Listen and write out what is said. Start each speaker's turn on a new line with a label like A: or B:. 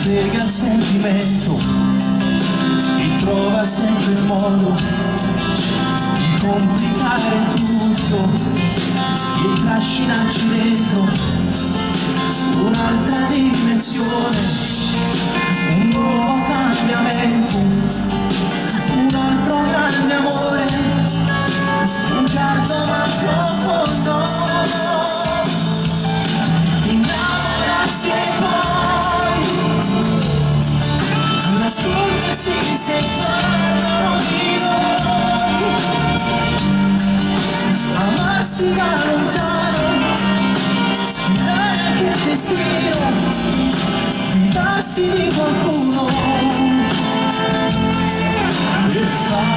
A: frega il sentimento e trova sempre il modo di complicare tutto e trascinarci dentro un'altra dimensione, un nuovo cambiamento, un altro grande amore, un giallo ma profondo. Innamorarsi e poi nascondersi se parlano di noi, amarsi da lontano, sfidare anche il destino, fidarsi di qualcuno e fare